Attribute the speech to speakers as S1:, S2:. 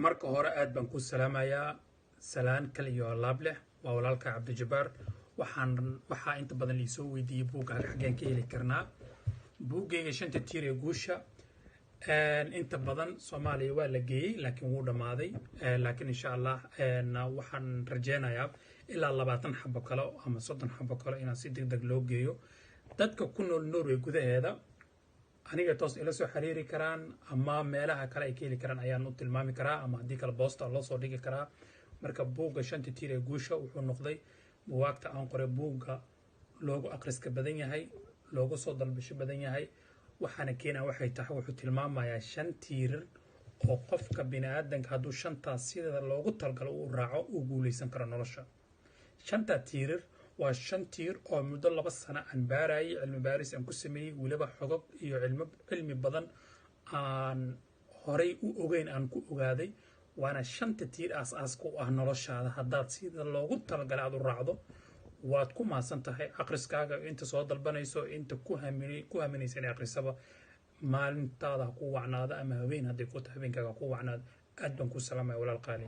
S1: marka hore aad baan ku salaamayaa salaan kal iyo laab leh waa walaalka cabdijabaar waxaa inta badan liisoo weydiiyey buuggaaga xaggeen ka heli karnaa buuggayga shanta tiir ee guusha inta badan Soomaaliya waa la geeyey laakiin wuu dhamaaday laakiin insha Allah waxaan rajeynayaa ilaa 20 xabo kale ama 30 xabo kale inaan si degdeg loo geeyo dadka ku nool Norway gudaheeda aniga toos ila soo xiriiri karaan ama meelaha kale ay ka heli karaan ayaan u tilmaami karaa ama hadii kale boosta loo soo dhigi karaa marka buugga shanta tiir ee guusha wuxuu noqday buugaagta aan qoray buugga loogu akhriska badan yahay loogu soo dalbasho badan yahay waxaana keenaa waxay tahay wuxuu tilmaamayaa 5 tiir oo qofka bini'aadanka hadduu shantaas sida loogu talgalo uu raaco uu guuleysan karo nolosha shanta tiir waa 5 tiir oo muddo 2 sano aan baarayay cilmi baaris aan ku sameeyay waliba xogog iyo cilmi badan aan horay u ogeyn aan ku ogaaday waana 5 tiir aas ku ah noloshaada haddaad sida loogu talgalay aad u raacdo waad ku maasan tahay akhriskaaga inta soo dalbanayso inta ku haminaysan akhrisaba maalintaada ku wacnaada ama habeen haddii ku tahay habeenkaaga ku wacnaada aad baan ku salaamay walaal qaali